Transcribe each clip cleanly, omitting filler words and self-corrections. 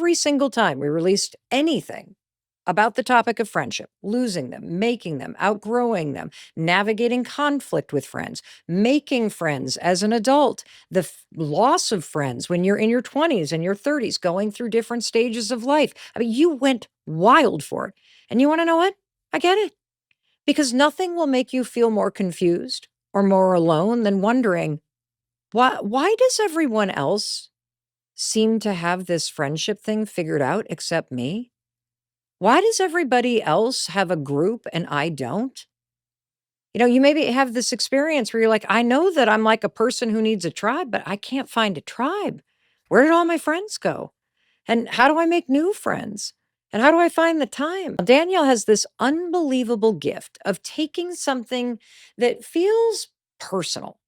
every single time we released anything about the topic of friendship, losing them, making them, outgrowing them, navigating conflict with friends, making friends as an adult, the loss of friends when you're in your 20s and your 30s, going through different stages of life. I mean, you went wild for it. And you want to know what? I get it. Because nothing will make you feel more confused or more alone than wondering, why does everyone else seem to have this friendship thing figured out except me? Why does everybody else have a group and I don't? You maybe have this experience where you're like, I know that I'm like a person who needs a tribe, but I can't find a tribe. Where did all my friends go? And how do I make new friends? And how do I find the time? Danielle has this unbelievable gift of taking something that feels personal.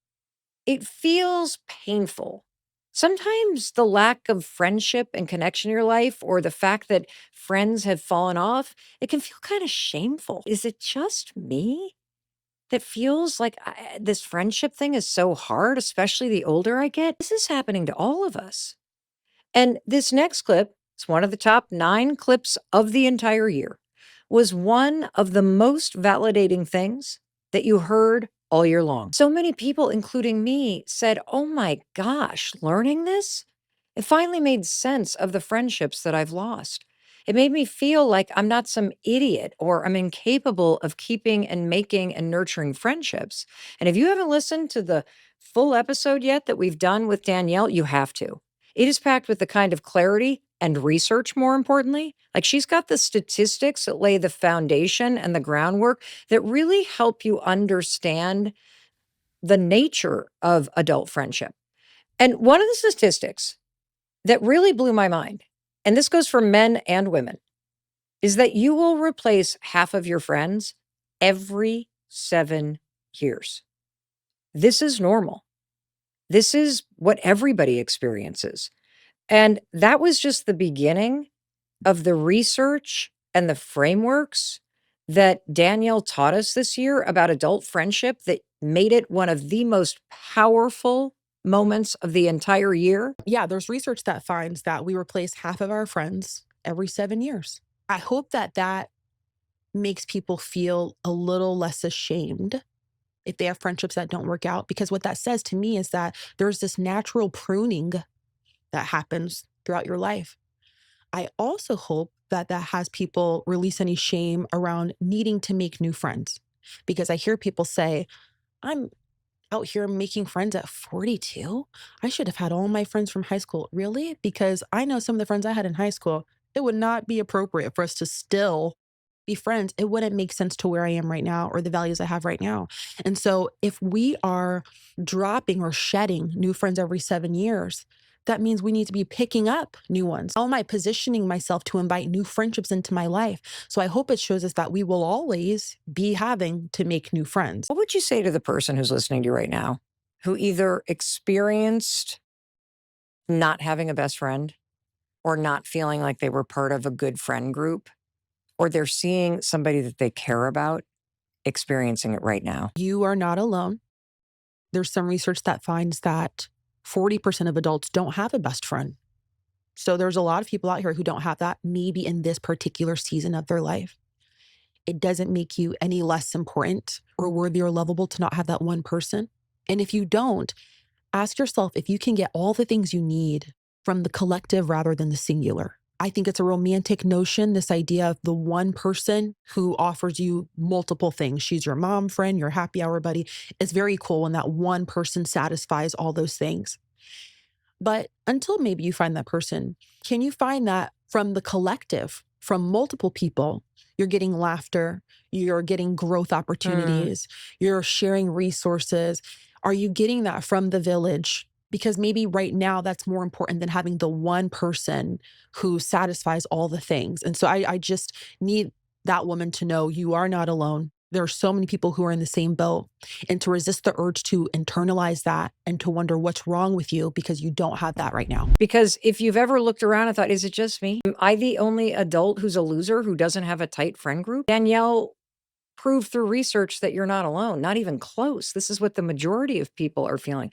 It feels painful. Sometimes the lack of friendship and connection in your life, or the fact that friends have fallen off, it can feel kind of shameful. Is it just me that feels like this friendship thing is so hard, especially the older I get? This is happening to all of us. And this next clip, it's one of the top 9 clips of the entire year, was one of the most validating things that you heard all year long. So many people, including me, said, oh my gosh, learning this, it finally made sense of the friendships that I've lost. It made me feel like I'm not some idiot or I'm incapable of keeping and making and nurturing friendships. And if you haven't listened to the full episode yet that we've done with Danielle, you have to. It is packed with the kind of clarity and research, more importantly. Like, she's got the statistics that lay the foundation and the groundwork that really help you understand the nature of adult friendship. And one of the statistics that really blew my mind, and this goes for men and women, is that you will replace half of your friends every 7 years. This is normal. This is what everybody experiences. And that was just the beginning of the research and the frameworks that Danielle taught us this year about adult friendship that made it one of the most powerful moments of the entire year. Yeah, there's research that finds that we replace half of our friends every 7 years. I hope that that makes people feel a little less ashamed if they have friendships that don't work out, because what that says to me is that there's this natural pruning that happens throughout your life. I also hope that that has people release any shame around needing to make new friends, because I hear people say, I'm out here making friends at 42. I should have had all my friends from high school. Really? Because I know some of the friends I had in high school, it would not be appropriate for us to still be friends. It wouldn't make sense to where I am right now or the values I have right now. And so if we are dropping or shedding new friends every 7 years, that means we need to be picking up new ones. How am I positioning myself to invite new friendships into my life? So I hope it shows us that we will always be having to make new friends. What would you say to the person who's listening to you right now who either experienced not having a best friend or not feeling like they were part of a good friend group, or they're seeing somebody that they care about experiencing it right now? You are not alone. There's some research that finds that 40% of adults don't have a best friend. So there's a lot of people out here who don't have that, maybe in this particular season of their life. It doesn't make you any less important or worthy or lovable to not have that one person. And if you don't, ask yourself if you can get all the things you need from the collective rather than the singular. I think it's a romantic notion, this idea of the one person who offers you multiple things. She's your mom, friend, your happy hour buddy. It's very cool when that one person satisfies all those things. But until maybe you find that person, can you find that from the collective, from multiple people? You're getting laughter, you're getting growth opportunities, you're sharing resources. Are you getting that from the village? Because maybe right now that's more important than having the one person who satisfies all the things. And so I just need that woman to know you are not alone. There are so many people who are in the same boat, and to resist the urge to internalize that and to wonder what's wrong with you because you don't have that right now. Because if you've ever looked around and thought, is it just me? Am I the only adult who's a loser who doesn't have a tight friend group? Danielle proved through research that you're not alone, not even close. This is what the majority of people are feeling.